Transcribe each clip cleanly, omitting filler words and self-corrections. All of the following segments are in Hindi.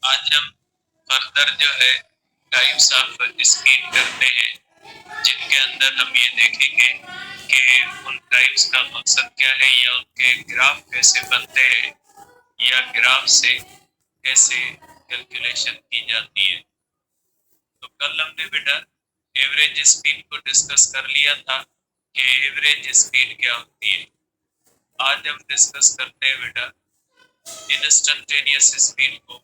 आज हम फर्दर जो है टाइप्स ऑफ स्पीड करते हैं, जिनके अंदर हम ये देखेंगे कि उन टाइप्स का मकसद क्या है, या उनके ग्राफ कैसे बनते हैं, या ग्राफ से कैसे कैलकुलेशन की जाती है। तो कल हमने बेटा एवरेज स्पीड को डिस्कस कर लिया था कि एवरेज स्पीड क्या होती है। आज हम डिस्कस करते हैं बेटा इंस्टंटेनियस स्पीड को,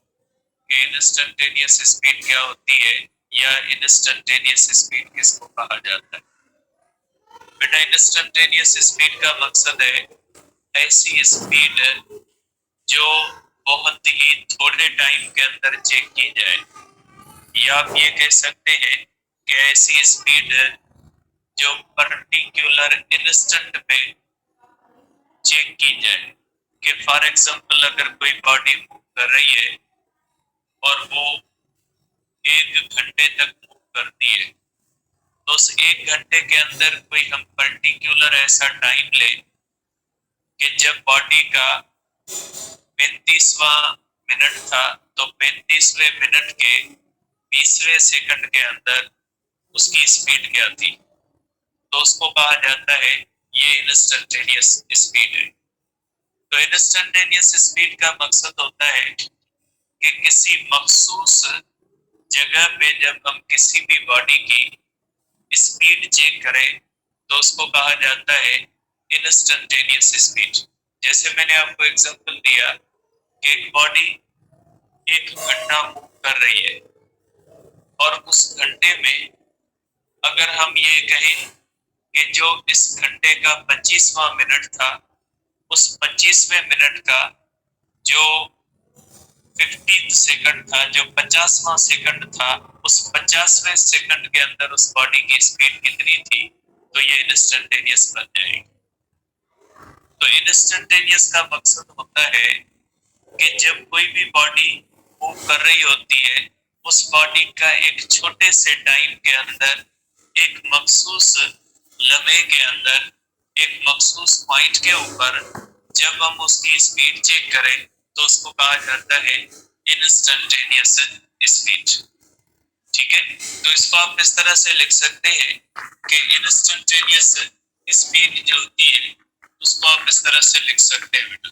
कि इंस्टंटेनियस स्पीड क्या होती है, या इंस्टंटेनियस स्पीड किसको कहा जाता है। बेटा इंस्टंटेनियस स्पीड का मकसद है ऐसी स्पीड जो बहुत ही थोड़े टाइम के अंदर चेक की जाए, या आप ये कह सकते हैं कि ऐसी स्पीड जो पर्टिकुलर इंस्टेंट पे चेक की जाए। कि फॉर एग्जांपल अगर कोई बॉडी मूव कर रही है और वो 1 घंटे तक मूव करती है, तो उस 1 घंटे के अंदर कोई हम पर्टिकुलर ऐसा टाइम ले कि जब बॉडी का 35वां मिनट था, तो 35वें मिनट के 20वें सेकंड के अंदर उसकी स्पीड क्या थी, तो उसको कहा जाता है ये इंस्टंटेनियस स्पीड है। तो इंस्टंटेनियस स्पीड का मकसद होता है कि किसी मखसूस जगह पे जब हम किसी भी बॉडी की स्पीड चेक करें, तो उसको कहा जाता है इंस्टंटेनियस स्पीड। जैसे मैंने आपको एग्जांपल दिया कि एक बॉडी 1 घंटा मूव कर रही है, और उस घंटे में अगर हम ये कहें कि जो इस घंटे का 25वां मिनट था, उस 25वें मिनट का जो 50 सेकंड था, जो 50वां सेकंड था, उस 50वें सेकंड के अंदर उस बॉडी की स्पीड कितनी थी, तो ये इंस्टंटेनियस बन जाएगी। तो इंस्टंटेनियस का मकसद होता है कि जब कोई भी बॉडी मूव कर रही होती है, उस बॉडी का एक छोटे से टाइम के अंदर, एक मखसूस लम्हे के अंदर, एक मखसूस पॉइंट के ऊपर जब हम उसकी स्पीड चेक करें, तो उसको कहा जाता है इंस्टंटेनियस स्पीड। ठीक है, तो इसको आप इस तरह से लिख सकते हैं कि इंस्टंटेनियस स्पीड जो होती है, उसको आप इस तरह से लिख सकते हैं बेटा,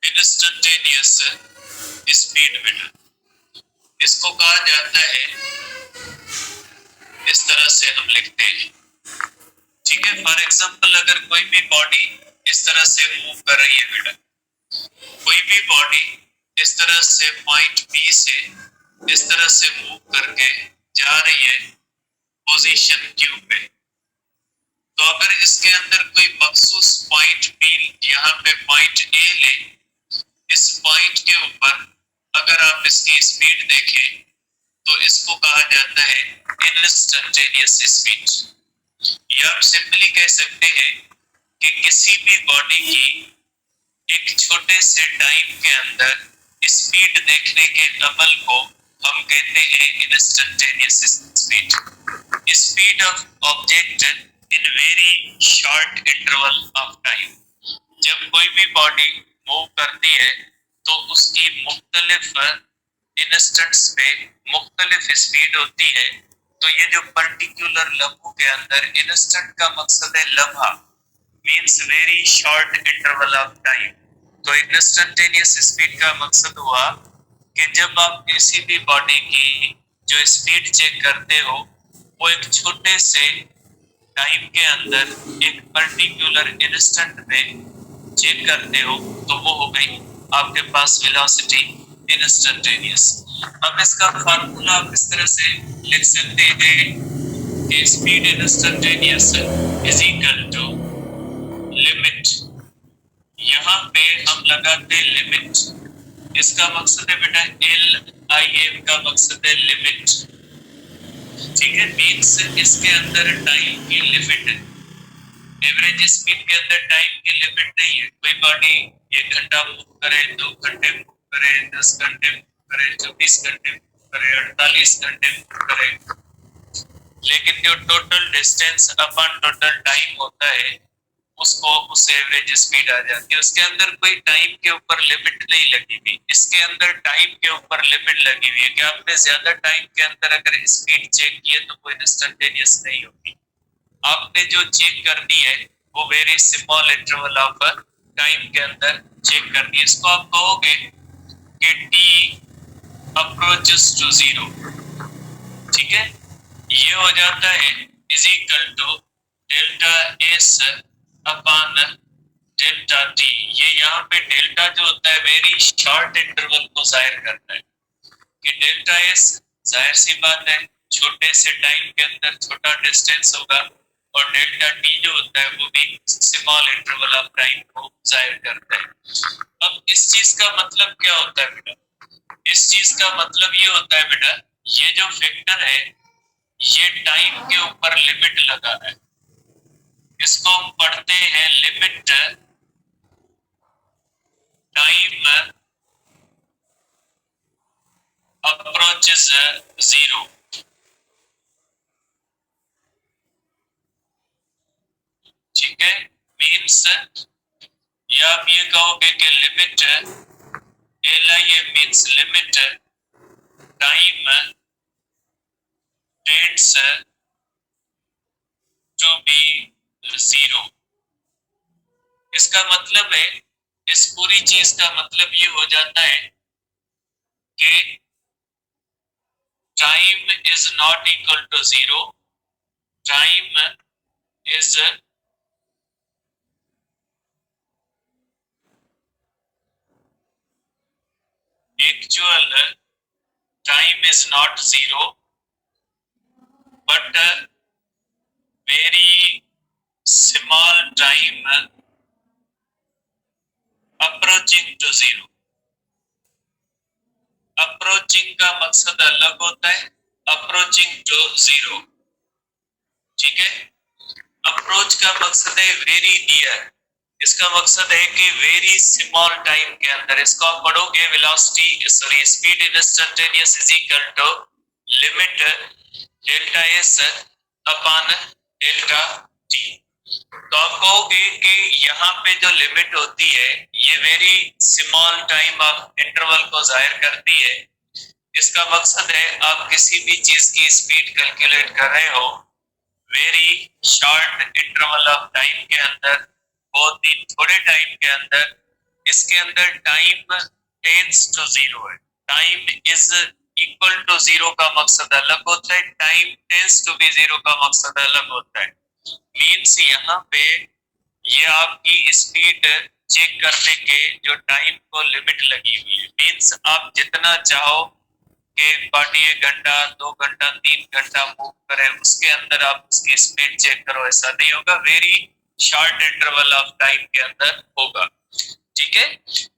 इंस्टंटेनियस स्पीड बेटा। इसको कहा जाता है, इस तरह से हम लिखते हैं। ठीक है, फॉर एग्जांपल अगर कोई भी बॉडी इस तरह से मूव कर रही है बेटा, कोई भी बॉडी इस तरह से पॉइंट बी से इस तरह से मूव करके जा रही है पोजीशन क्यू पे, तो अगर इसके अंदर कोई मखसूस पॉइंट बी, यहाँ पे पॉइंट ए ले, इस पॉइंट के ऊपर अगर आप इसकी स्पीड देखें, तो इसको कहा जाता है इंस्टंटेनियस स्पीड। या आप सिंपली कह सकते हैं कि किसी भी बॉडी की एक छोटे से टाइम के अंदर स्पीड देखने के अमल को हम कहते हैं instantaneous speed. Speed of object in very short interval of time. जब कोई भी बॉडी मूव करती है, तो उसकी मुख्तलिफ इंस्टेंट्स पे मुख्तलिफ स्पीड होती है। तो ये जो पर्टिकुलर लम्हों के अंदर, इंस्टेंट का मकसद है लम्हा, means very short interval of time. तो इंस्टंटेनियस स्पीड का मकसद हुआ कि जब आप किसी भी बॉडी की जो स्पीड चेक करते हो, वो एक छोटे से टाइम के अंदर एक पर्टिकुलर इंस्टेंट में चेक करते हो, तो वो हो गई आपके पास वेलोसिटी इंस्टंटेनियस। अब इसका फार्मूला आप इस तरह से लिख सकते हैं कि speed instantaneous is equal to limit, यहाँ पे हम लगाते हैं लिमिट। इसका मकसद है बेटा LIM का मकसद है लिमिट। ठीक है, मींस इसके अंदर टाइम की लिमिट है। एवरेज स्पीड के अंदर टाइम की लिमिट नहीं है। कोई बॉडी 1 घंटा मूव करे, 2 घंटे मूव करे, 10 घंटे मूव करे, 24 घंटे मूव करे, 48 घंटे मूव करे, लेकिन जो total distance upon total time होता है उसको उससे एवरेज स्पीड आ जाती है। उसके अंदर कोई टाइम के ऊपर लिमिट नहीं लगी हुई, इसके अंदर टाइम के ऊपर लिमिट लगी हुई है कि आपने ज्यादा टाइम के अंदर अगर स्पीड चेक किए तो कोई इंस्टेंटेनियस नहीं होगी। आपने जो चेक करनी है वो very small interval of time के अंदर चेक करनी है। इसको आप कहोगे कि टी अप्रोचेस टू जीरो, ठीक है, ये हो जाता है is equal to delta S upon delta T. ये यहाँ पे डेल्टा जो होता है वेरी शॉर्ट इंटरवल को जाहिर करता है कि डेल्टा एस जाहिर सी बात है छोटे से टाइम के अंदर छोटा डिस्टेंस होगा, और डेल्टा टी जो होता है वो भी स्मॉल इंटरवल ऑफ टाइम को जाहिर करता है। अब इस चीज का मतलब क्या होता है बेटा? इस चीज का मतलब ये होता है बेटा, ये जो फैक्टर है ये टाइम के ऊपर लिमिट लगा है, इसको हम पढ़ते हैं लिमिट टाइम अप्रोचेस जीरो, ठीक है। मीन्स या आप ये कहोगे कि limit LIM means limit time tends to be zero. इसका मतलब है, इस पूरी चीज का मतलब ये हो जाता है कि time is not equal to zero, time is actual time is not zero but very small time approaching to zero। Approaching का मकसद अलग होता है, अप्रोचिंग टू जीरो, ठीक है। अप्रोच का मकसद है वेरी नियर, इसका मकसद है कि वेरी स्मॉल टाइम के अंदर। इसको आप पढ़ोगे velocity sorry speed instantaneous is equal to limit delta S upon delta T. तो आप कहोगे कि यहाँ पे जो लिमिट होती है ये very small time of interval को जाहिर करती है। इसका मकसद है आप किसी भी चीज की स्पीड कैलकुलेट कर रहे हो very short interval of time के अंदर, बहुत ही थोड़े टाइम के अंदर। इसके अंदर टाइम टेंड्स टू जीरो है, time is equal to zero का मकसद अलग होता है, time tends to be zero का मकसद अलग होता है। मीन्स यहाँ पे ये आपकी स्पीड चेक करने के जो टाइम को लिमिट लगी हुई है। मीन्स आप जितना चाहो कि बॉडी 1 घंटा 2 घंटा 3 घंटा मूव करे उसके अंदर आप उसकी स्पीड चेक करो, ऐसा नहीं होगा, very short interval of time के अंदर होगा, ठीक है।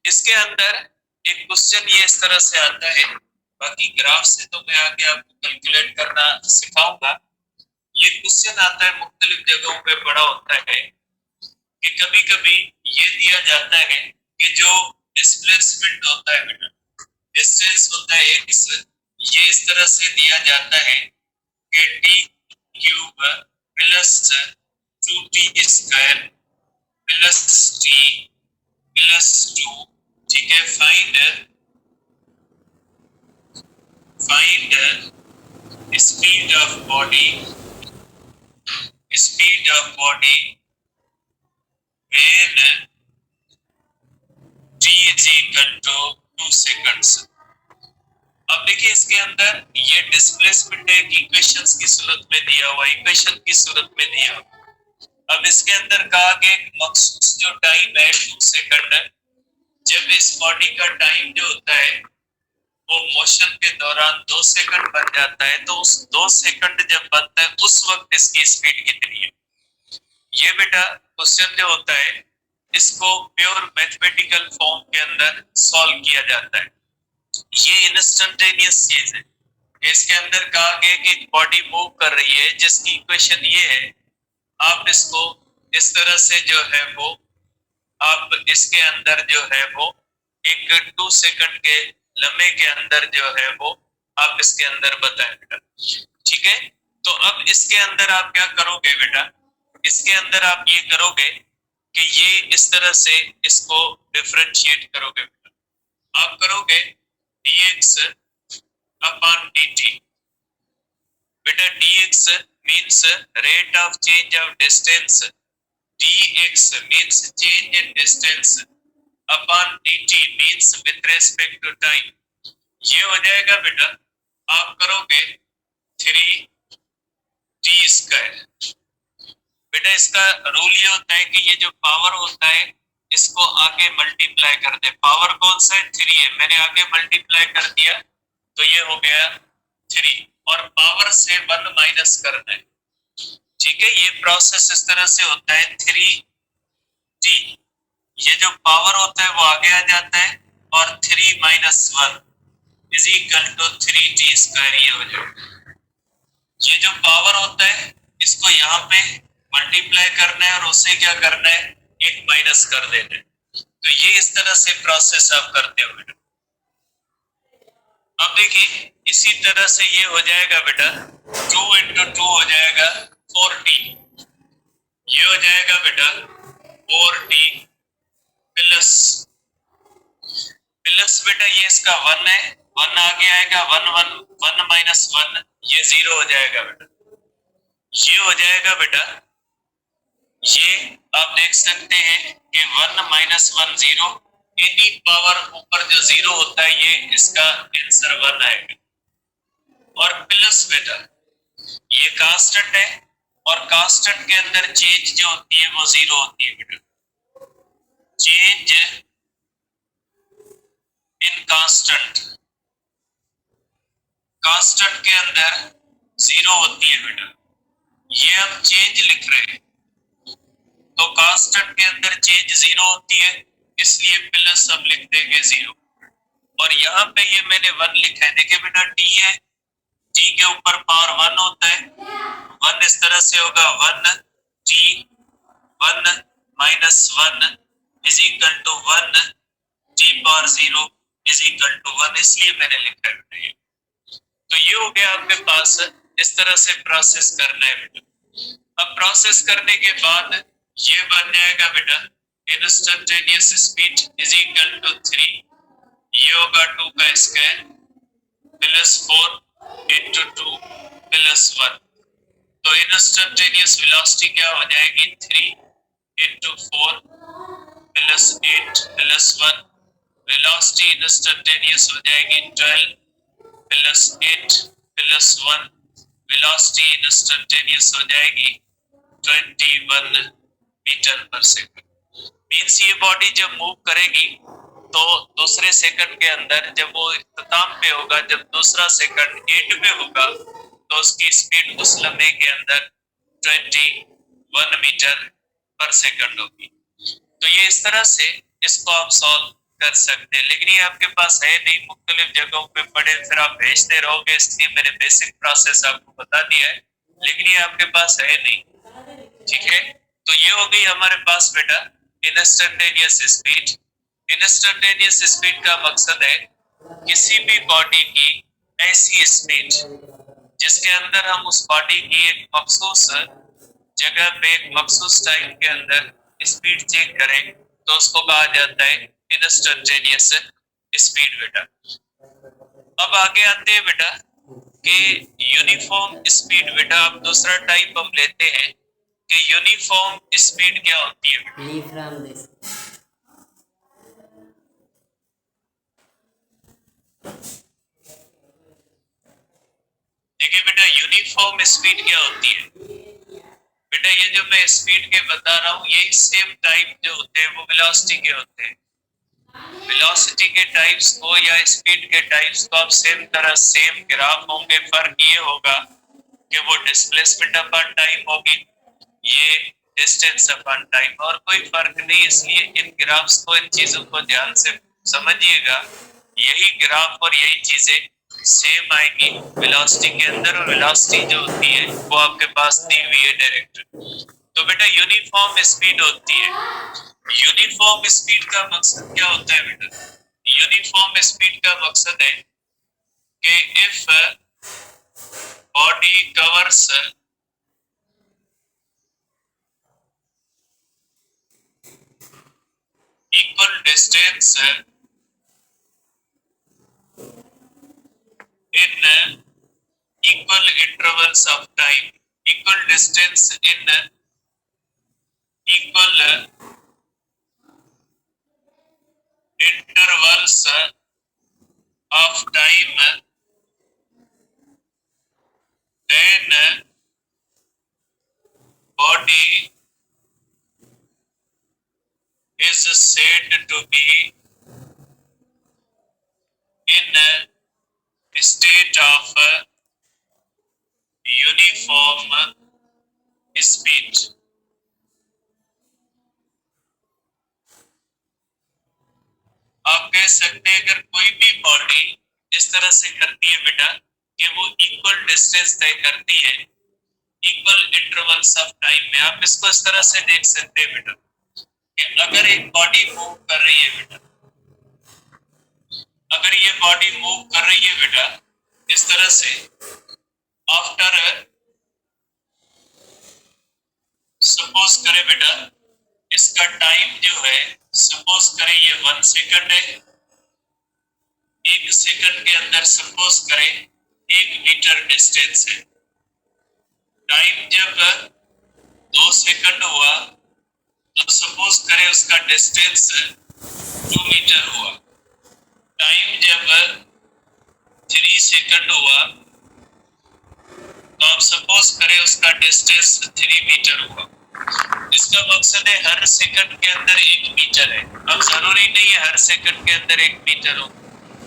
इसके अंदर एक क्वेश्चन ये इस तरह से आता है, बाकी ग्राफ से तो मैं आगे आपको कैलकुलेट करना सिखाऊंगा। ये क्वेश्चन आता है मुख्तलिफ जगहों पे पड़ा होता है कि कभी कभी ये दिया जाता है कि जो डिस्प्लेसमेंट होता है बेटा, डिस्टेंस होता है x, ये इस तरह से दिया जाता है कि T cube plus 2t square plus T plus 2, ठीक है। Find speed of body, speed of body when t is equal to 2 seconds। अब देखिए इसके अंदर ये डिस्प्लेसमेंट एक इक्वेशंस की सूरत में दिया हुआ, इक्वेशन की सूरत में दिया हुआ। अब इसके अंदर कहा गया कि मखसूस जो टाइम है 2 सेकंड है। जब इस बॉडी का टाइम जो होता है वो मोशन के दौरान 2 सेकंड बन जाता है, तो उस 2 सेकंड जब बनता है उस वक्त इसकी स्पीड कितनी है। ये बेटा क्वेश्चन जो होता है इसको प्योर मैथमेटिकल फॉर्म के अंदर सॉल्व किया जाता है। ये इंस्टेंटेनियस चीज है। इसके अंदर कहा गया कि बॉडी मूव कर रही है जिसकी इक्वेशन ये है, आप इसको इस तरह से जो है वो आप इसके अंदर जो है वो एक 2 सेकंड के लम्हे के अंदर जो है वो आप इसके अंदर बताएं बेटा, ठीक है। तो अब इसके अंदर आप क्या करोगे बेटा, इसके अंदर आप ये करोगे कि ये इस तरह से इसको डिफरेंशिएट करोगे बेटा। आप करोगे dx अपॉन dt। बेटा dx means rate of change of distance, dx means change in distance upon dt means with respect to time. ये हो जाएगा बेटा, आप करोगे 3t स्क्वायर। बेटा इसका रूल ये होता है कि ये जो पावर होता है इसको आगे मल्टीप्लाई कर दे। पावर कौन सा है, 3 है, मैंने आगे मल्टीप्लाई कर दिया तो ये हो गया 3 और पावर से 1 माइनस करना है। ठीक है, ये प्रोसेस इस तरह से होता है 3t, ये जो पावर होता है वो आगे आ जाता है और 3 minus 1 is equal to 3t square. ये हो जाएगा, ये जो पावर होता है इसको यहाँ पे मल्टीप्लाई करना है और उसे क्या करना है, 1 माइनस कर देना है। तो ये इस तरह से प्रोसेस आप करते हो बेटा। अब देखिए इसी तरह से ये हो जाएगा बेटा, 2 इंटू 2 हो जाएगा 4t। ये हो जाएगा बेटा 4t प्लस प्लस बेटा ये इसका 1 है, 1 आगे आएगा, 1 माइनस 1 ये 0 हो जाएगा बेटा। ये हो जाएगा बेटा, ये आप देख सकते हैं कि 1 माइनस 1 0, एनी पावर ऊपर जो 0 होता है ये इसका आंसर 1 आएगा। और प्लस बेटा ये कांस्टेंट है और कांस्टेंट के अंदर चेंज जो होती है वो 0 होती है बेटा। चेंज इन कांस्टेंट, कांस्टेंट के अंदर 0 होती है बेटा। ये हम चेंज लिख रहे हैं तो कांस्टेंट के अंदर चेंज 0 होती है, इसलिए प्लस हम लिख देंगे 0। और यहाँ पे ये मैंने 1 लिखा है, देखिए बेटा t है, t के ऊपर पावर 1 होता है, 1 इस तरह से होगा 1 t 1 minus 1 is equal to 1 t power 0 is equal to 1, इसलिए मैंने लिखा है। तो ये हो गया आपके पास, इस तरह से प्रोसेस करना है बेटा। अब प्रोसेस करने के बाद ये बन जाएगा बेटा instantaneous speed is equal to 3, ये होगा 2 का स्क्वायर प्लस 4 इंटू 2 प्लस 1। तो इंस्टेंटेनियस वेलोसिटी क्या हो जाएगी, 3 into 4 plus 8 plus 1। Velocity instantaneous हो जाएगी 12 प्लस 8 प्लस 1। वेलोसिटी इंस्टेंटेनियस हो जाएगी 21 मीटर पर सेकंड। मींस ये बॉडी जब मूव करेगी तो दूसरे सेकंड के अंदर, जब वो इख्तिताम पे होगा, जब दूसरा सेकंड एंड पे होगा तो उसकी स्पीड उस लम्हे के अंदर 21 मीटर पर सेकंड होगी। तो ये इस तरह से इसको आप सॉल्व कर सकते हैं, लेकिन ये आपके पास है नहीं, मुख्तलिफ जगहों पे पढ़े फिर आप भेजते रहोगे, इसलिए मैंने बेसिक प्रोसेस आपको बता दिया है, लेकिन ये आपके पास है नहीं। ठीक है, तो ये हो गई हमारे पास बेटा इंस्टेंटेनियस स्पीड। इंस्टेंटेनियस स्पीड का मकसद है किसी भी बॉडी की ऐसी स्पीड जिसके अंदर हम उस बॉडी की एक मखसूस जगह पे एक मखसूस टाइम के अंदर स्पीड चेक करें तो उसको कहा जाता है इंस्टेंटेनियस स्पीड बेटा। अब आगे आते हैं बेटा कि यूनिफॉर्म स्पीड। बेटा अब दूसरा टाइप हम लेते हैं कि यूनिफॉर्म स्पीड क्या होती है। देखिए बेटा यूनिफॉर्म स्पीड क्या होती है। बेटा ये जो मैं स्पीड के बता रहा हूँ ये सेम टाइप जो होते हैं वो वेलोसिटी के होते हैं। वेलोसिटी के टाइप्स को या स्पीड के टाइप्स को आप सेम तरह सेम ग्राफ होंगे, फर्क ये होगा कि वो डिस्प्लेसमेंट अपॉन टाइम होगी, ये डिस्टेंस अपॉन टाइम, और कोई फर्क नहीं। इसलिए इन ग्राफ्स को, इन चीजों को ध्यान से समझिएगा, यही ग्राफ और यही चीजें सेम आएगी वेलोसिटी के अंदर, और वेलोसिटी जो होती है वो आपके पास दी हुई है डायरेक्ट। तो बेटा यूनिफॉर्म स्पीड होती है। यूनिफॉर्म स्पीड का मकसद क्या होता है बेटा, यूनिफॉर्म स्पीड का मकसद है कि if body covers equal distance in equal intervals of time, equal distance in equal intervals of time, then body is said to be in a state of uniform speed. आप कह सकते हैं अगर कोई भी बॉडी इस तरह से करती है बेटा कि वो इक्वल डिस्टेंस तय करती है इक्वल इंटरवल्स ऑफ टाइम में, आप इसको इस तरह से देख सकते हैं बेटा कि अगर एक बॉडी मूव कर रही है बेटा, अगर ये बॉडी मूव कर रही है बेटा इस तरह से, आफ्टर सपोज करें बेटा इसका टाइम जो है सपोज करें ये 1 सेकंड है, 1 सेकंड के अंदर सपोज करें 1 मीटर डिस्टेंस है, टाइम जब 2 सेकंड हुआ तो सपोज करें उसका डिस्टेंस 2 मीटर हुआ, टाइम जब 3 सेकंड हुआ तो आप सपोज करें उसका डिस्टेंस 3 मीटर हुआ। इसका मकसद है हर सेकंड के अंदर 1 मीटर है। अब जरूरी नहीं है हर सेकंड के अंदर 1 मीटर हो,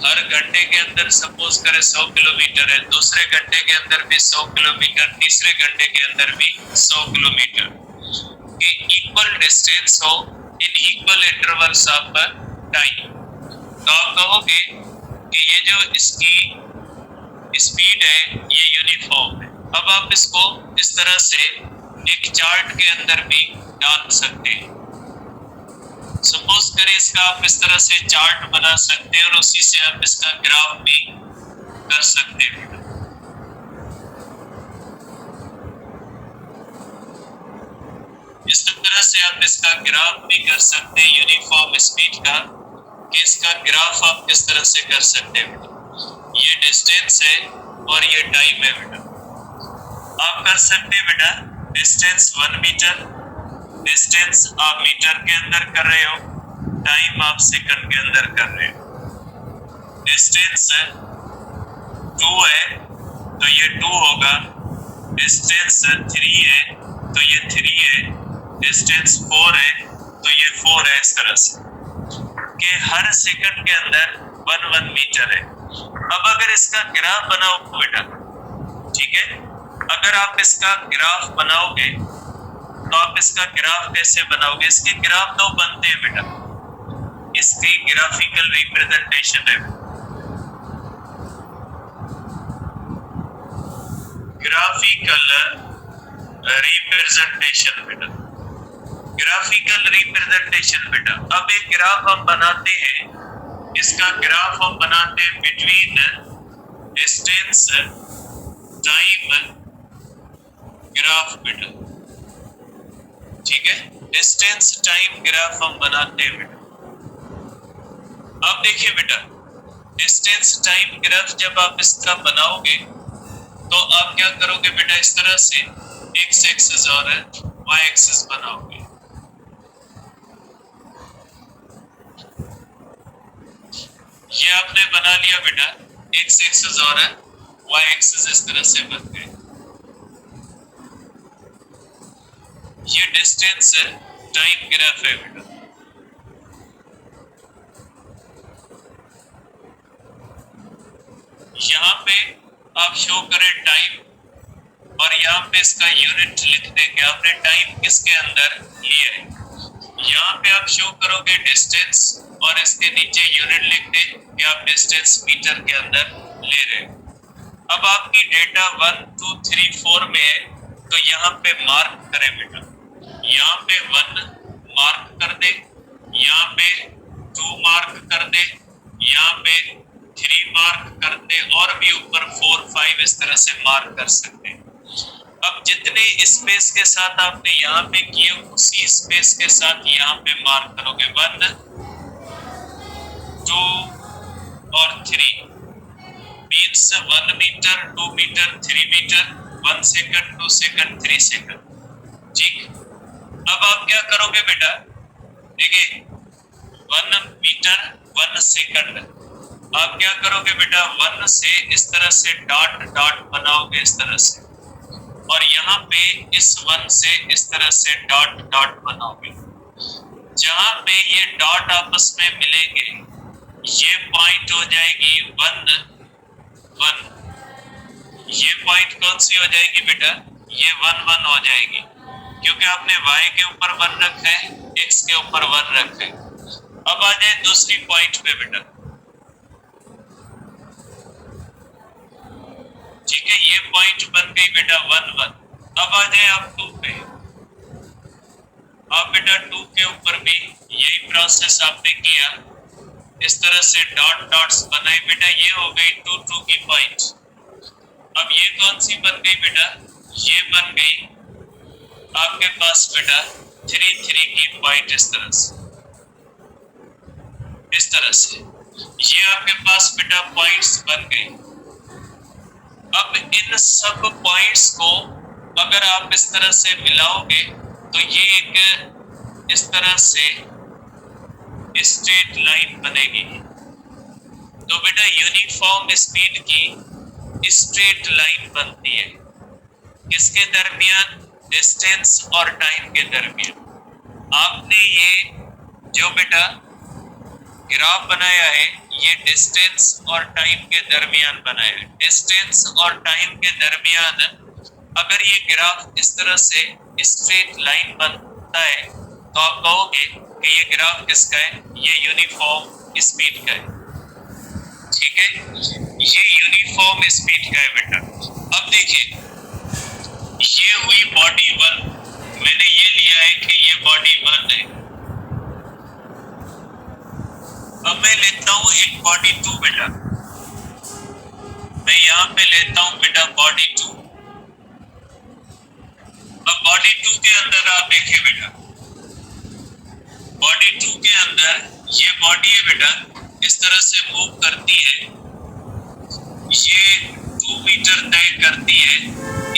हर घंटे के अंदर सपोज करें 100 किलोमीटर है, दूसरे घंटे के अंदर भी 100 किलोमीटर, तीसरे घंटे के अंदर भी 100 किलोमीटर के इक्वल डिस्टेंस हो in equal intervals of time. तो आप कहोगे कि ये जो इसकी स्पीड है ये यूनिफॉर्म है। अब आप इसको इस तरह से एक चार्ट के अंदर भी डाल सकते हैं। सपोज करें इसका आप इस तरह से चार्ट बना सकते हैं और उसी से आप इसका ग्राफ भी कर सकते हैं। इस तरह से आप इसका ग्राफ भी कर सकते हैं यूनिफॉर्म स्पीड का, कि इसका ग्राफ आप किस तरह से कर सकते हैं बेटा। ये डिस्टेंस है और ये टाइम है बेटा। आप कर सकते हैं बेटा डिस्टेंस 1 मीटर, डिस्टेंस आप मीटर के अंदर कर रहे हो, टाइम आप सेकंड के अंदर कर रहे हो। डिस्टेंस 2 है तो ये 2 होगा, डिस्टेंस 3 है तो ये 3 है, डिस्टेंस 4 है तो ये 4 है। इस तरह से कि हर सेकंड के अंदर 1 मीटर है। अब अगर इसका ग्राफ बनाओ बेटा, ठीक है, अगर आप इसका ग्राफ बनाओगे तो आप इसका ग्राफ कैसे बनाओगे? इसके ग्राफ 2 बनते हैं बेटा, इसकी ग्राफिकल रिप्रेजेंटेशन है। ग्राफिकल रिप्रेजेंटेशन बेटा, ग्राफिकल रिप्रेजेंटेशन बेटा। अब एक ग्राफ हम बनाते हैं, इसका ग्राफ हम बनाते हैं बिटवीन डिस्टेंस टाइम ग्राफ बेटा, ठीक है, डिस्टेंस टाइम ग्राफ हम बनाते हैं बेटा। अब देखिए बेटा डिस्टेंस टाइम ग्राफ जब आप इसका बनाओगे तो आप क्या करोगे बेटा, इस तरह से एक्स एक्सिस और वाई एक्सिस बनाओगे। ये आपने बना लिया बेटा, एक्स एक्सिस और वाई एक्सिस इस तरह से बन गए। ये डिस्टेंस टाइम ग्राफ है बेटा। यहाँ पे आप शो करें टाइम और यहाँ पे इसका यूनिट लिख देंगे, आपने टाइम किसके अंदर लिया है। यहाँ पे आप शो करोगे डिस्टेंस और इसके नीचे यूनिट लिख दें कि आप डिस्टेंस मीटर के अंदर ले रहे हो। अब आपकी डेटा 1 2 3 4 में है तो यहाँ पे मार्क करें बेटा, यहाँ पे 1 मार्क कर दे, यहाँ पे 2 मार्क कर दे, यहाँ पे 3 मार्क कर दे और भी ऊपर 4 5 इस तरह से मार्क कर सकते हैं। अब जितने स्पेस के साथ आपने यहाँ पे किए उसी स्पेस के साथ यहाँ पे मार्क करोगे 1 2 और 3 means 1 metre 2 metre 3 metre 1 second 2 second 3 second. ठीक, अब आप क्या करोगे बेटा, देखिए 1 मीटर 1 सेकंड, आप क्या करोगे बेटा 1 से इस तरह से डॉट डॉट बनाओगे इस तरह से, और यहाँ पे इस 1 से इस तरह से डॉट डॉट बनाओगे। जहां पे ये डॉट आपस में मिलेंगे ये पॉइंट हो जाएगी 1 1। ये पॉइंट कौन सी हो जाएगी बेटा, ये 1 1 हो जाएगी, क्योंकि आपने y के ऊपर 1 रखा है, x के ऊपर 1 रखा है। अब आ जाए दूसरी पॉइंट पे बेटा, ठीक है, ये पॉइंट बन गई बेटा 1 1। अब आ जाए आप 2 पे, आप बेटा 2 के ऊपर भी यही प्रोसेस आपने किया, इस तरह से डॉट डॉट्स बनाए बेटा, ये हो गई 2 2 की पॉइंट। अब ये कौन सी बन गई बेटा, ये बन गई आपके पास बेटा 3 3 की पॉइंट, इस तरह से इस तरह से ये आपके पास बेटा पॉइंट्स बन गई। अब इन सब पॉइंट्स को अगर आप इस तरह से मिलाओगे तो ये एक इस तरह से स्ट्रेट लाइन बनेगी। तो बेटा यूनिफॉर्म स्पीड की स्ट्रेट लाइन बनती है किसके दरमियान, डिस्टेंस और टाइम के दरमियान। आपने ये जो बेटा ग्राफ बनाया है ये डिस्टेंस और टाइम के दरमियान बनाया है। डिस्टेंस और टाइम के दरमियान अगर ये ग्राफ इस तरह से स्ट्रेट लाइन बनता है तो आप कहोगे कि ये ग्राफ किसका है, ये यूनिफॉर्म स्पीड का है। ठीक है, ये यूनिफॉर्म स्पीड का है बेटा। अब देखिए ये हुई बॉडी 1, मैंने ये लिया है कि ये बॉडी 1 है। अब मैं लेता हूं एक बॉडी 2 बेटा, मैं यहां पे लेता हूं बेटा बॉडी 2। अब बॉडी 2 के अंदर आप देखिए बेटा, बॉडी 2 के अंदर ये बॉडी है बेटा इस तरह से मूव करती है, ये 2 मीटर तय करती है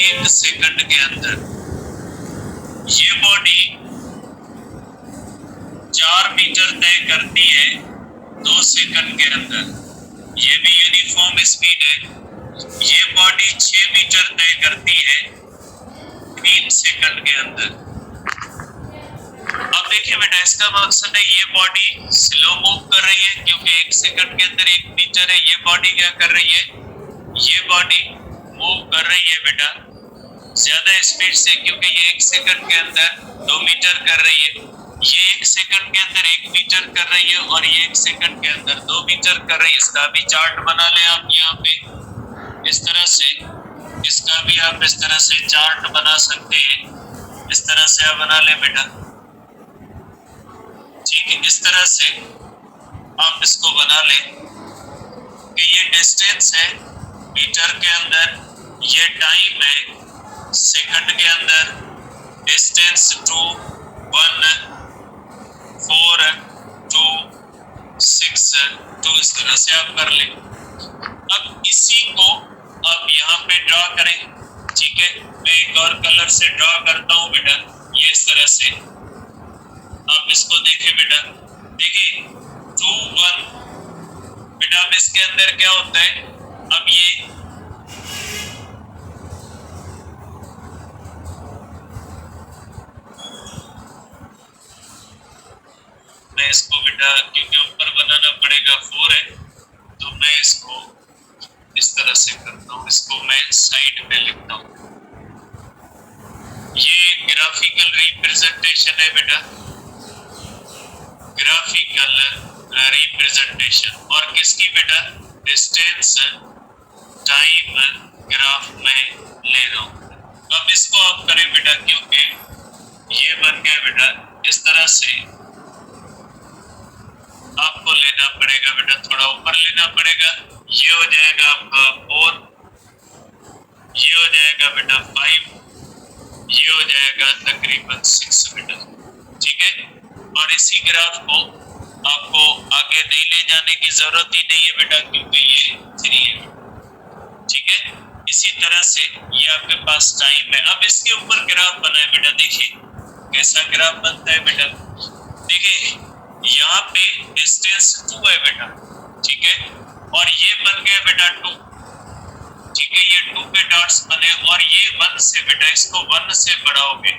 1 सेकंड के अंदर। ये बॉडी 4 मीटर तय करती है 2 सेकंड के अंदर, ये भी यूनिफॉर्म स्पीड है। ये बॉडी 6 मीटर तय करती है 3 सेकंड के अंदर। अब देखिए बेटा इसका मकसद है ये बॉडी स्लो मूव कर रही है क्योंकि 1 सेकंड के अंदर 1 मीटर है। ये बॉडी क्या कर रही है, ये बॉडी मूव कर रही है बेटा ज्यादा स्पीड से, क्योंकि ये 1 सेकंड के अंदर 2 मीटर कर रही है, ये 1 सेकंड के अंदर 1 मीटर कर रही है और ये 1 सेकंड के अंदर 2 मीटर कर रही है। इसका भी चार्ट बना ले आप यहाँ पे इस तरह से, इसका भी आप इस तरह से चार्ट बना सकते हैं, इस तरह से आप बना ले बेटा। ठीक है, इस तरह से आप इसको बना ले कि ये डिस्टेंस है मीटर के अंदर, ये टाइम है सेकंड के अंदर, डिस्टेंस 2 1 4 2 6 2 इस तरह से आप कर ले। अब इसी को आप यहाँ पे ड्रॉ करें। ठीक है, मैं एक और कलर से ड्रॉ करता हूँ बेटा, ये इस तरह से आप इसको देखिए बेटा, देखिए 2 1 बेटा। अब इसके अंदर क्या होता है, अब ये मैं इसको बेटा क्योंकि ऊपर बनाना पड़ेगा 4 है तो मैं इसको इस तरह से करता हूँ, इसको मैं साइड पे लिखता हूँ। ये ग्राफिकल रिप्रेजेंटेशन है बेटा, ग्राफिकल रिप्रेजेंटेशन, और किसकी बेटा, डिस्टेंस टाइम ग्राफ में ले रहा हूँ। अब इसको आप करें बेटा, क्योंकि ये बन गया बेटा इस तरह से आपको लेना पड़ेगा बेटा, थोड़ा ऊपर लेना पड़ेगा। ये हो जाएगा आपका 4 ये हो जाएगा बेटा 5, ये हो जाएगा तकरीबन 6 बेटा। ठीक है, और इसी ग्राफ को आपको आगे नहीं ले जाने की जरूरत ही नहीं है बेटा, क्योंकि ये 3 है। ठीक है, इसी तरह से ये आपके पास टाइम है। अब इसके ऊपर ग्राफ बनाए बेटा, देखिए कैसा ग्राफ बनता है बेटा। देखिए यहाँ पे डिस्टेंस 2 है बेटा, ठीक है, और ये बन गया बेटा 2। ठीक है, ये 2 के डॉट्स बने, और ये 1 से बेटा, इसको 1 से बढ़ाओगे,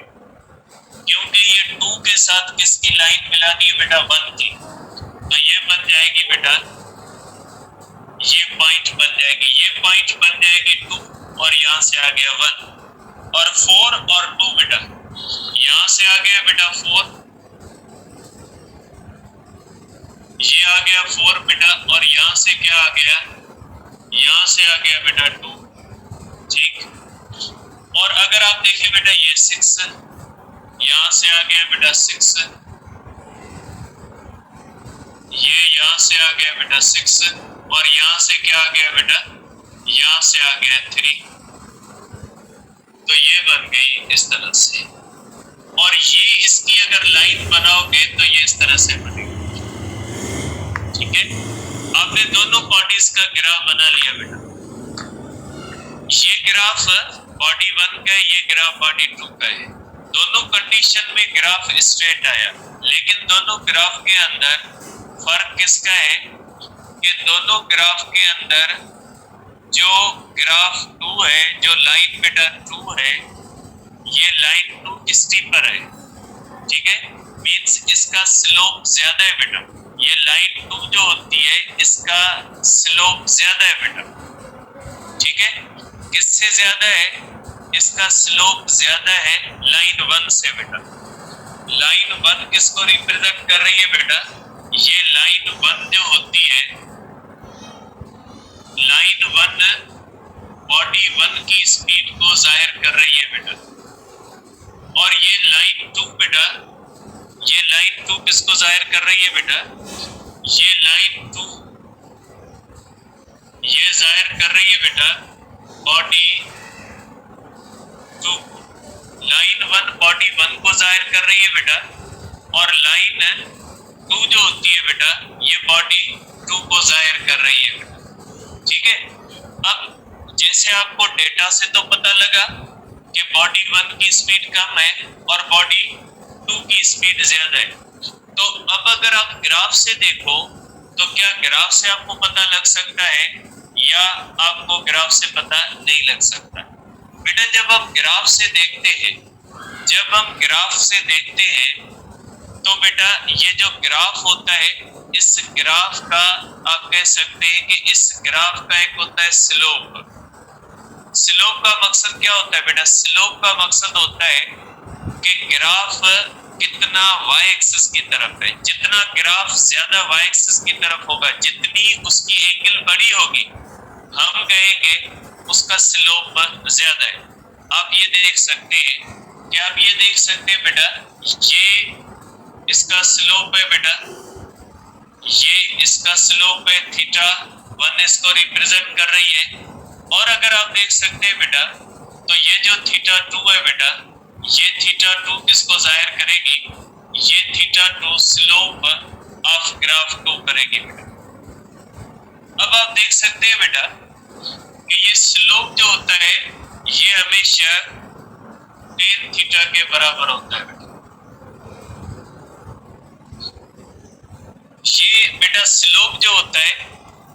क्योंकि ये 2 के साथ किसकी लाइन मिलानी है बेटा, 1 की। तो ये बन जाएगी बेटा, ये पॉइंट बन जाएगी, ये पॉइंट बन जाएगी 2, और यहाँ से आ गया 1, और 4 और 2 बेटा, यहाँ से आ गया बेटा 4, ये आ गया 4 बेटा, और यहाँ से क्या आ गया, यहाँ से आ गया बेटा 2। ठीक, और अगर आप देखें बेटा ये 6, यहाँ से आ गया बेटा 6, ये यहाँ से आ गया बेटा 6, और यहाँ से क्या आ गया बेटा, यहाँ से आ गया 3। तो ये बन गई इस तरह से, और ये इसकी अगर लाइन बनाओगे तो ये इस तरह से बनेगी। ठीक है, आपने दोनों बॉडीज का ग्राफ बना लिया बेटा। ये ग्राफ बॉडी 1 का है, ये ग्राफ बॉडी 2 का है। दोनों कंडीशन में ग्राफ स्ट्रेट आया, लेकिन दोनों ग्राफ के अंदर फर्क किसका है कि दोनों ग्राफ के अंदर जो ग्राफ 2 है, जो लाइन बेटा 2 है, ये लाइन 2 स्टीपर है। ठीक है, मींस इसका स्लोप ज्यादा है बेटा। ये लाइन 2 जो होती है, इसका स्लोप ज्यादा है बेटा। ठीक है, किससे ज्यादा है, इसका स्लोप ज्यादा है लाइन 1 से बेटा। लाइन 1 किसको रिप्रेजेंट कर रही है बेटा, ये लाइन 1 जो होती है, लाइन 1 बॉडी 1 की स्पीड को जाहिर कर रही है बेटा, और ये लाइन 2 बेटा, ये लाइन 2 किसको जाहिर कर रही है बेटा, ये लाइन 2 ये जाहिर कर रही है बेटा बॉडी 2। लाइन 1 बॉडी 1 को जाहिर कर रही है बेटा, और लाइन 2 जो होती है बेटा, ये बॉडी 2 को जाहिर कर रही है बेटा। ठीक है, अब जैसे आपको डेटा से तो पता लगा कि बॉडी 1 की स्पीड कम है और बॉडी 2 की स्पीड ज्यादा है, तो अब अगर आप ग्राफ से देखो तो क्या ग्राफ से आपको पता लग सकता है, या आपको ग्राफ से पता नहीं लग सकता बेटा। जब हम ग्राफ से देखते हैं, जब हम ग्राफ से देखते हैं तो बेटा ये जो ग्राफ होता है, इस ग्राफ का आप कह सकते हैं कि इस ग्राफ का एक होता है स्लोप। स्लोप का मकसद क्या होता है बेटा, स्लोप का मकसद होता है कि ग्राफ कितना y एक्सिस की तरफ है। जितना ग्राफ ज्यादा y एक्सिस की तरफ होगा, जितनी उसकी एंगल बड़ी होगी, हम कहेंगे उसका स्लोप ज्यादा है। आप ये देख सकते हैं, क्या आप ये देख सकते हैं बेटा, ये इसका स्लोप है बेटा, ये इसका स्लोप है थीटा 1 इसको रिप्रेजेंट कर रही है। और अगर आप देख सकते हैं बेटा, तो ये जो थीटा 2 है बेटा, ये थीटा 2 किसको जाहिर करेगी, ये थीटा 2 स्लोप ऑफ ग्राफ 2 करेगी बेटा। अब आप देख सकते हैं बेटा कि ये स्लोप जो होता है, ये हमेशा tan थीटा के बराबर होता है बेटा। ये बेटा स्लोप जो होता है,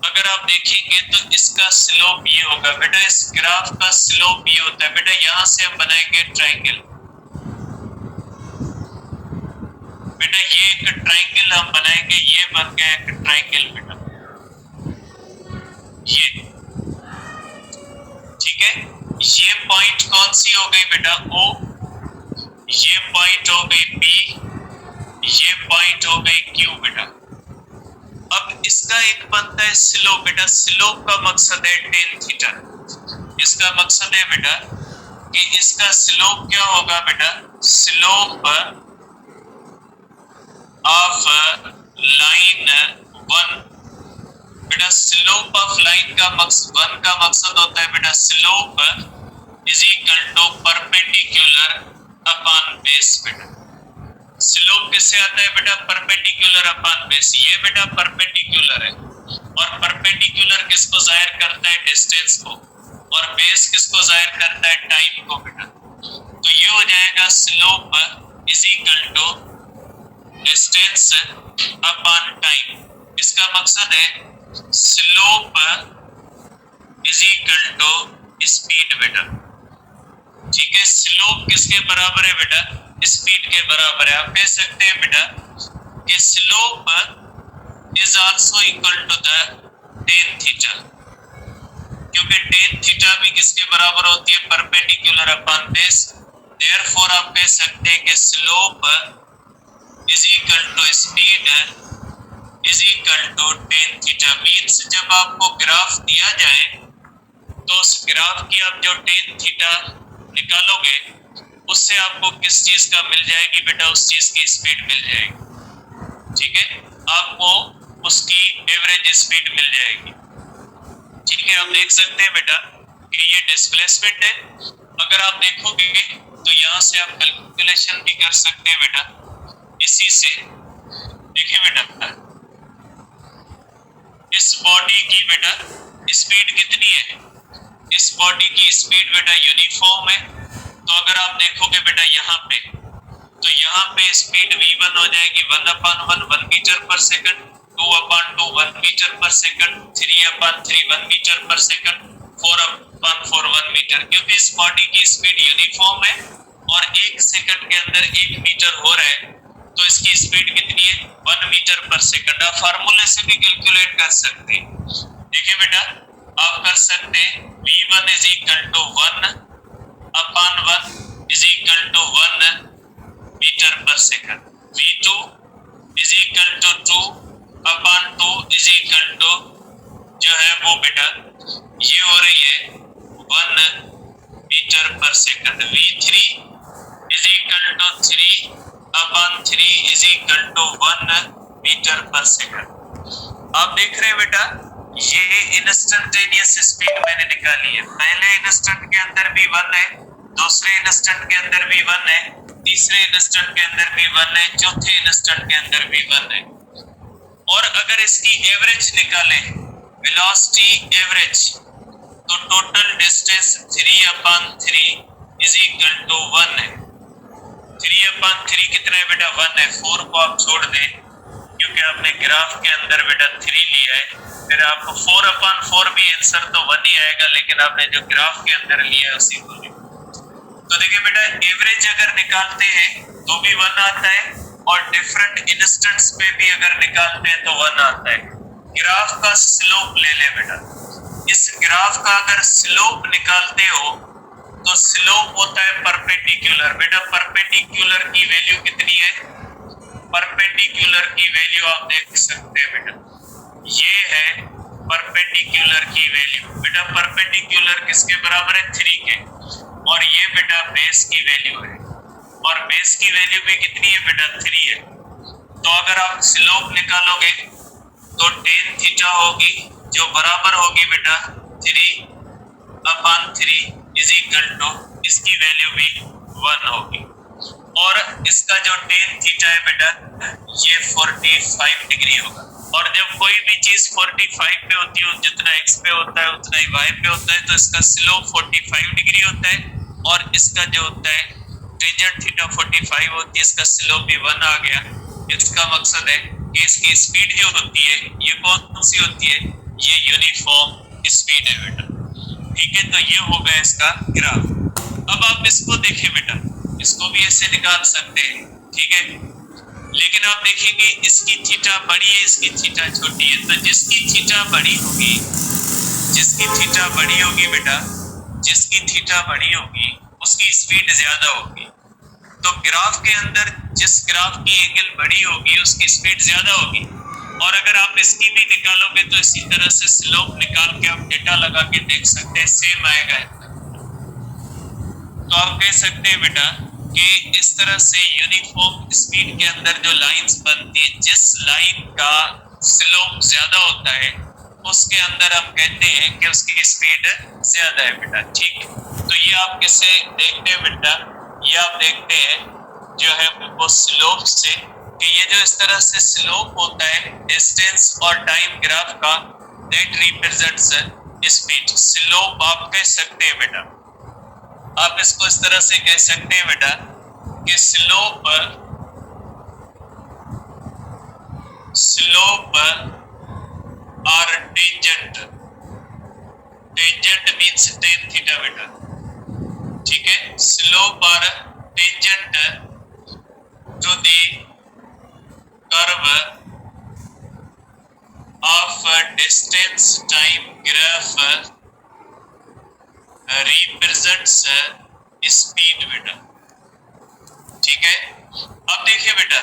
अगर आप देखेंगे तो इसका स्लोप ये होगा बेटा, इस ग्राफ का स्लोप ये होता है बेटा। यहां से हम बनाएंगे ट्रायंगल बेटा, ये एक ट्रायंगल हम बनाएंगे, ये बन गया एक ट्रायंगल बेटा, ये ठीक है। ये पॉइंट कौन सी हो गई बेटा, O, ये पॉइंट हो गई P, ये पॉइंट हो गई Q बेटा। अब इसका एक बनता है स्लोप बेटा, स्लोप का मकसद है tan थीटा। इसका मकसद है बेटा कि इसका स्लोप क्या होगा बेटा, स्लोप ऑफ लाइन 1 बेटा। स्लोप ऑफ लाइन का मकसद 1 का मकसद होता है बेटा slope is equal to perpendicular upon base बेटा। स्लोप किससे आता है बेटा? Perpendicular upon base. ये बेटा परपेंडिकुलर है और परपेंडिकुलर किसको जाहिर करता है? डिस्टेंस को, और बेस किसको जाहिर करता है? टाइम को बेटा। तो ये हो जाएगा slope is equal to distance upon time. इसका मकसद है slope is equal to speed बेटा। ठीक है, स्लोप किसके बराबर है बेटा? स्पीड के बराबर है। आप कह सकते हैं बेटा कि slope is also equal to the tan theta, क्योंकि टेन थीटा भी किसके बराबर होती है? Perpendicular upon base. देयरफॉर आप कह सकते हैं कि slope is equal to speed is equal to tan theta. Means जब आपको ग्राफ दिया जाए तो उस ग्राफ की आप जो टेन थीटा निकालोगे उससे आपको किस चीज का मिल जाएगी बेटा? उस चीज की स्पीड मिल जाएगी। ठीक है, आपको उसकी एवरेज स्पीड मिल जाएगी। ठीक है, आप देख सकते हैं बेटा कि ये डिस्प्लेसमेंट है। अगर आप देखोगे तो यहाँ से आप कैलकुलेशन भी कर सकते हैं बेटा। इसी से देखिए बेटा, इस बॉडी की बेटा स्पीड कितनी है? इस बॉडी की स्पीड बेटा यूनिफॉर्म है। तो अगर आप देखोगे बेटा यहाँ पे, तो यहाँ पे स्पीड v1 हो जाएगी 1/1 1 metre per second, 2/2 1 metre per second, 3/3 1 metre per second, 4/4 1 metre. क्योंकि इस बॉडी की स्पीड यूनिफॉर्म है और 1 सेकंड के अंदर 1 मीटर हो रहा है, तो इसकी स्पीड कितनी है? 1 मीटर पर सेकंड। आप फार्मूले से भी कैलकुलेट कर सकते हैं। देखिए बेटा, आप कर सकते हैं v1 is equal to 1/1 is equal to 1 metre per second, v2 is equal to 2/2 is equal to जो है वो बेटा ये हो रही है 1 metre per second, v3 is equal to 3/3 is equal to 1 metre per second. आप देख रहे हैं बेटा, ये इंस्टेंटेनियस स्पीड मैंने निकाली है। पहले इंस्टेंट के अंदर भी 1 है, दूसरे इंस्टेंट के अंदर भी 1 है, तीसरे इंस्टेंट के अंदर भी 1 है, चौथे इंस्टेंट के अंदर भी 1 है। और अगर इसकी एवरेज निकालें, वेलोसिटी एवरेज, तो total distance 3/3 is equal to 1 है। 3/3 कितना है बेटा? 1 है। 4 को आप छोड़ दें क्योंकि आपने ग्राफ के अंदर बेटा 3 लिया है, फिर आपको 4/4 भी आंसर तो 1 ही आएगा, लेकिन आपने जो ग्राफ के अंदर लिया है उसी को लिया। तो देखिए बेटा, एवरेज अगर निकालते हैं तो भी 1 आता है और डिफरेंट इंस्टेंट्स पे भी अगर निकालते हैं तो 1 आता है। ग्राफ का स्लोप ले ले बेटा। इस ग्राफ का अगर स्लोप निकालते हो तो स्लोप होता है परपेंडिकुलर। बेटा परपेंडिकुलर की वैल्यू कितनी है? परपेंडिकुलर की वैल्यू आप देख सकते हैं बेटा, ये है परपेंडिकुलर की वैल्यू। बेटा परपेंडिकुलर किसके बराबर है? 3 के। और ये बेटा बेस की वैल्यू है, और बेस की वैल्यू भी कितनी है बेटा? 3 है। तो अगर आप स्लोप निकालोगे तो टेन थीटा होगी जो बराबर होगी बेटा 3/3 इज इक्वल टू इसकी वैल्यू भी 1 होगी। और इसका जो टेन थीटा है बेटा ये 45 डिग्री होगा। और जब कोई भी चीज 45 पे होती है, जितना x पे होता है उतना ही y पे होता है, तो इसका स्लोप 45 डिग्री होता है। और इसका जो होता है टेंजेंट थीटा 45 होती है, इसका स्लोप भी 1 आ गया। इसका मकसद है कि इसकी स्पीड जो होती है ये कौन सी होती है? ये यूनिफॉर्म स्पीड है बेटा। ठीक है, तो ये हो गया इसका ग्राफ। अब आप इसको देखिए बेटा, इसको भी ऐसे निकाल सकते हैं। ठीक है, लेकिन आप देखेंगे इसकी थीटा बड़ी है, इसकी थीटा छोटी है। तो जिसकी थीटा बड़ी होगी, जिसकी थीटा बड़ी होगी बेटा, जिसकी थीटा बड़ी होगी उसकी स्पीड ज्यादा होगी। तो ग्राफ के अंदर जिस ग्राफ की एंगल बड़ी होगी उसकी स्पीड ज्यादा होगी। और अगर आप इसकी भी निकालोगे तो इसी तरह से स्लोप निकाल के आप डेटा लगा के देख सकते हैं, सेम आएगा। तो आप कह सकते हैं बेटा कि इस तरह से यूनिफॉर्म स्पीड के अंदर जो लाइंस बनती है, जिस लाइन का स्लोप ज्यादा होता है उसके अंदर हम कहते हैं कि उसकी स्पीड ज्यादा है बेटा। ठीक, तो ये आप किससे देखते हैं बेटा, ये आप देखते हैं जो है वो स्लोप से, कि ये जो इस तरह से स्लोप होता है डिस्टेंस और टाइम ग्राफ का, दैट रिप्रेजेंट्स स्पीड। स्लोप आप कह सकते हैं बेटा, आप इसको इस तरह से कह सकते हैं बेटा कि स्लोप और tangent, tangent means tan theta बेटा। ठीक है, स्लोप और tangent to the curve of distance time graph represents speed बेटा। ठीक है, अब देखिए बेटा,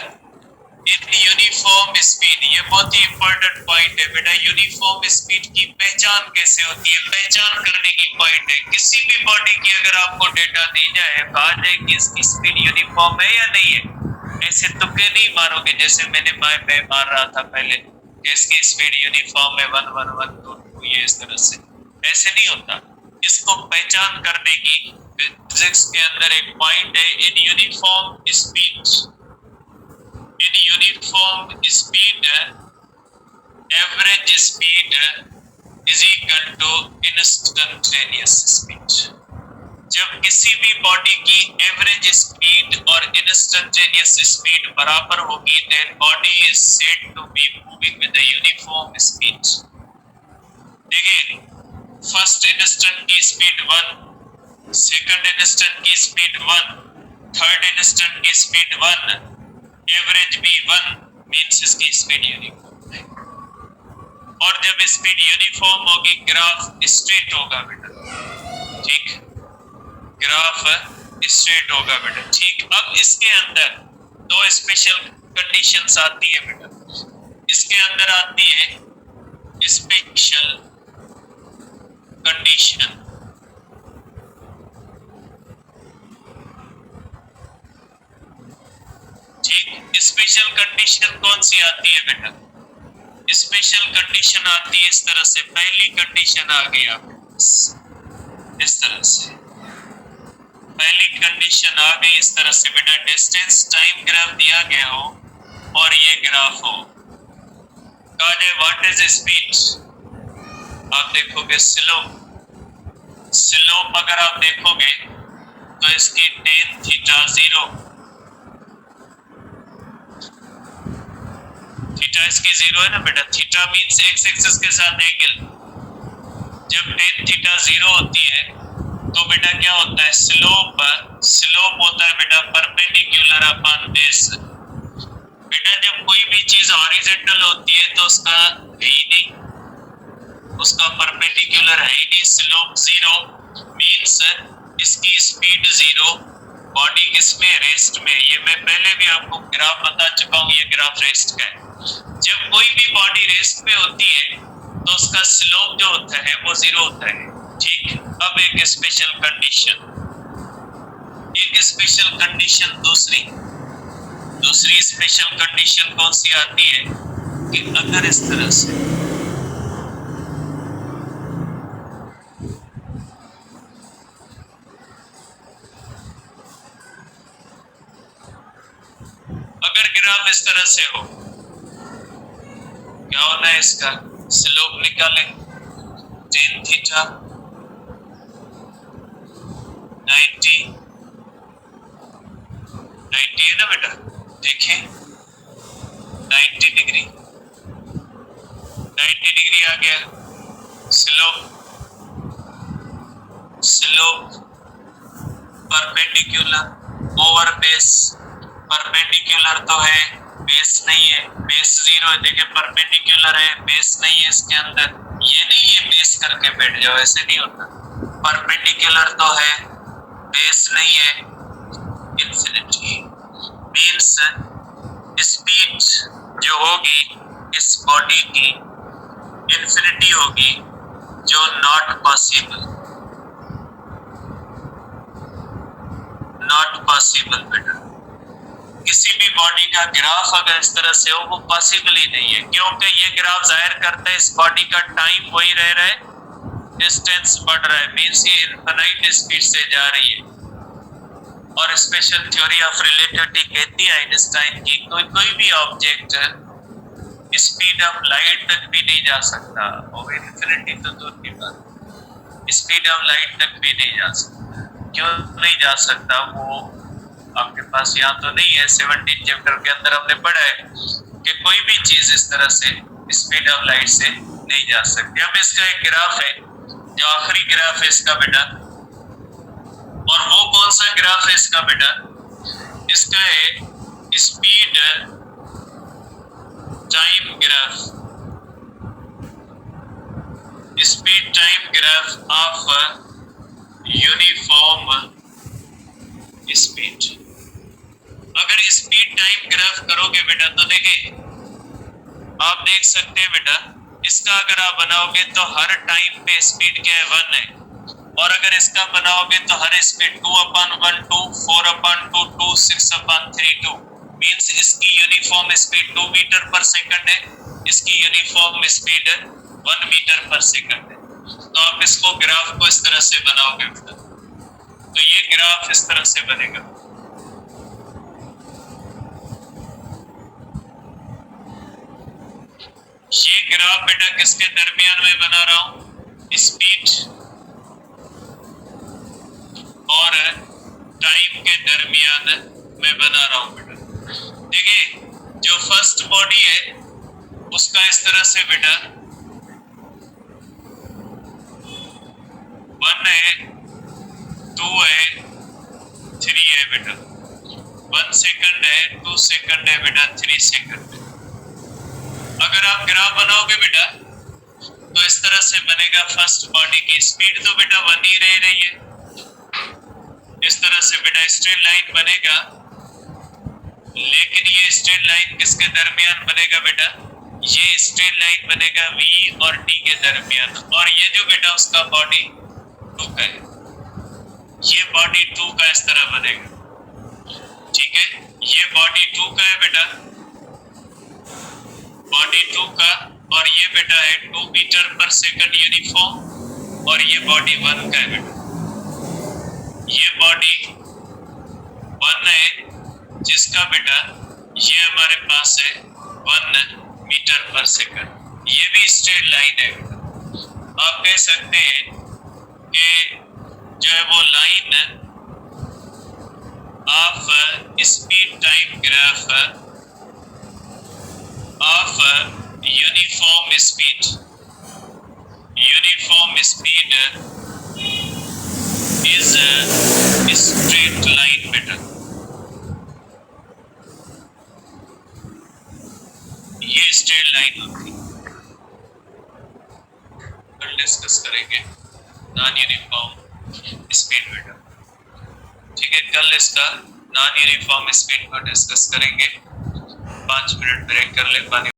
इन यूनिफॉर्म स्पीड, ये बहुत ही इंपॉर्टेंट पॉइंट है बेटा। यूनिफॉर्म स्पीड की पहचान कैसे होती है, पहचान करने की पॉइंट है। किसी भी बॉडी की अगर आपको डेटा दी जाए, कहा जाए कि इसकी स्पीड यूनिफॉर्म है या नहीं है, ऐसे तुक्के नहीं मारोगे जैसे मैंने मार रहा था पहले कि इसकी स्पीड यूनिफॉर्म है 1 1 1 2 2, ये इस तरह से, ऐसे नहीं होता। इसको पहचान करने की फिजिक्स के अंदर एक पॉइंट है, in uniform speed, in uniform speed average speed is equal to instantaneous speed। जब किसी भी बॉडी की एवरेज स्पीड और इंस्टेंटेनियस स्पीड बराबर होगी, then body is said to be moving with a uniform speed। देखिए, फर्स्ट इंस्टेंट की स्पीड 1, सेकंड इंस्टेंट की स्पीड 1, थर्ड इंस्टेंट की स्पीड 1, एवरेज भी 1, मींस इसकी स्पीड यूनिफॉर्म है। और जब स्पीड यूनिफॉर्म होगी, ग्राफ स्ट्रेट होगा बेटा। ठीक, ग्राफ स्ट्रेट होगा बेटा। ठीक, अब इसके अंदर दो स्पेशल कंडीशंस आती है बेटा। इसके अंदर आती है स्पेशल कंडीशन, ठीक, स्पेशल कंडीशन कौन सी आती है बेटा? स्पेशल कंडीशन आती है इस तरह से, पहली कंडीशन आ गई आप इस तरह से, पहली कंडीशन आ गई इस तरह से बेटा, डिस्टेंस टाइम ग्राफ दिया गया हो और ये ग्राफ हो, कहा जाए व्हाट इज स्पीड, आप देखोगे स्लोप, स्लोप अगर आप देखोगे तो इसकी tan थीटा 0, थीटा इसकी 0 है ना बेटा। थीटा मींस एक्स एक्सिस के साथ एंगल। जब tan थीटा 0 होती है तो बेटा क्या होता है, स्लोप, स्लोप होता है बेटा परपेंडिकुलर अपॉन बेस। बेटा जब कोई भी चीज हॉरिजॉन्टल होती है तो उसका है ही नहीं, उसका परपेंडिकुलर है ही नहीं। स्लोप 0 मींस इसकी स्पीड 0, बॉडी किसमें, रेस्ट में। ये मैं पहले भी आपको ग्राफ बता चुका हूँ, ये ग्राफ रेस्ट का है। जब कोई भी बॉडी रेस्ट में होती है तो उसका स्लोप जो होता है वो 0 होता है। ठीक, अब एक स्पेशल कंडीशन, एक स्पेशल कंडीशन दूसरी स्पेशल कंडीशन कौन सी आती है कि अगर इस तरह से अगर ग्राफ इस तरह से हो, क्या होना है, इसका स्लोप निकालें, tan थीटा 90 है ना बेटा। देखें 90 डिग्री आ गया। Slope perpendicular over base, perpendicular तो है, बेस नहीं है, बेस 0 है। देखिए परपेंडिकुलर है, बेस नहीं है इसके अंदर, ये नहीं ये बेस करके बैठ जाओ, ऐसे नहीं होता। परपेंडिकुलर तो है, बेस नहीं है, इंफिनिटी मींस स्पीड जो होगी इस बॉडी की इंफिनिटी होगी, जो नॉट पॉसिबल बेटा। किसी भी बॉडी का ग्राफ अगर इस तरह से हो वो पॉसिबल ही नहीं है, क्योंकि ये ग्राफ जाहिर करता है इस बॉडी का टाइम वही रह रहा है, डिस्टेंस बढ़ रहा है, मींस ये इनफिनाइट स्पीड से जा रही है। और स्पेशल थ्योरी ऑफ रिलेटिविटी कहती है आइंस्टाइन की कोई भी ऑब्जेक्ट स्पीड ऑफ लाइट तक भी नहीं जा सकता, और इन्फिनिटी तो दूर की बात, स्पीड ऑफ लाइट तक भी नहीं जा सकता। क्यों नहीं जा सकता? वो आपके पास यहाँ तो नहीं है, 17 चैप्टर के अंदर हमने पढ़ा है कि कोई भी चीज इस तरह से स्पीड ऑफ लाइट से नहीं जा सकती। अब इसका एक ग्राफ है, जो आखिरी ग्राफ है इसका बेटा, और वो कौन सा ग्राफ है इसका बेटा? इसका है speed time graph, speed time graph of uniform speed. अगर स्पीड टाइम ग्राफ करोगे बेटा तो देखिए आप देख सकते हैं बेटा, इसका अगर आप बनाओगे तो हर टाइम पे स्पीड क्या है 1 है, और अगर इसका बनाओगे तो हर स्पीड 2/1 2, 4/2 2, 6/3 2, मींस इसकी uniform speed 2 metre per second है, इसकी uniform speed 1 metre per second है। तो आप इसको ग्राफ को इस तरह से बनाओगे बेटा, तो ये ग्राफ इस तरह से बनेगा। ये ग्राफ बेटा किसके दरमियान में बना रहा हूं? स्पीड और टाइम के दरमियान में बना रहा हूं बेटा। देखिए जो फर्स्ट बॉडी है उसका इस तरह से बेटा 1 है, 2 है, 3 है बेटा, 1 सेकंड है, 2 सेकंड है बेटा, 3 सेकंड है। अगर आप ग्राफ बनाओगे बेटा तो इस तरह से बनेगा। फर्स्ट बॉडी की स्पीड तो बेटा 1 ही रह रही है, इस तरह से बेटा स्ट्रेट लाइन बनेगा, लेकिन ये स्ट्रेट लाइन किसके दरमियान बनेगा बेटा? ये स्ट्रेट लाइन बनेगा V और D के दरमियान, और ये जो बेटा उसका बॉडी 2 का है, ये बॉडी 2 का इस तरह बनेगा। ठीक है, ये बॉडी 2 का है बेटा, बॉडी 2 का, और ये बेटा है 2 मीटर पर सेकंड यूनिफॉर्म, और ये बॉडी 1 का है बेटा। ये बॉडी 1 है जिसका बेटा ये हमारे पास है 1 मीटर पर सेकंड, ये भी स्ट्रेट लाइन है बेटा। आप कह सकते हैं कि जो है वो line of speed time graph of uniform speed is a straight line बेटा। ये स्ट्रेट लाइन होती है। कल डिस्कस करेंगे नॉन यूनिफॉर्म स्पीड बेटा। ठीक है, कल इसका नॉन यूनिफॉर्म स्पीड को डिस्कस करेंगे। 5 मिनट ब्रेक कर ले पानी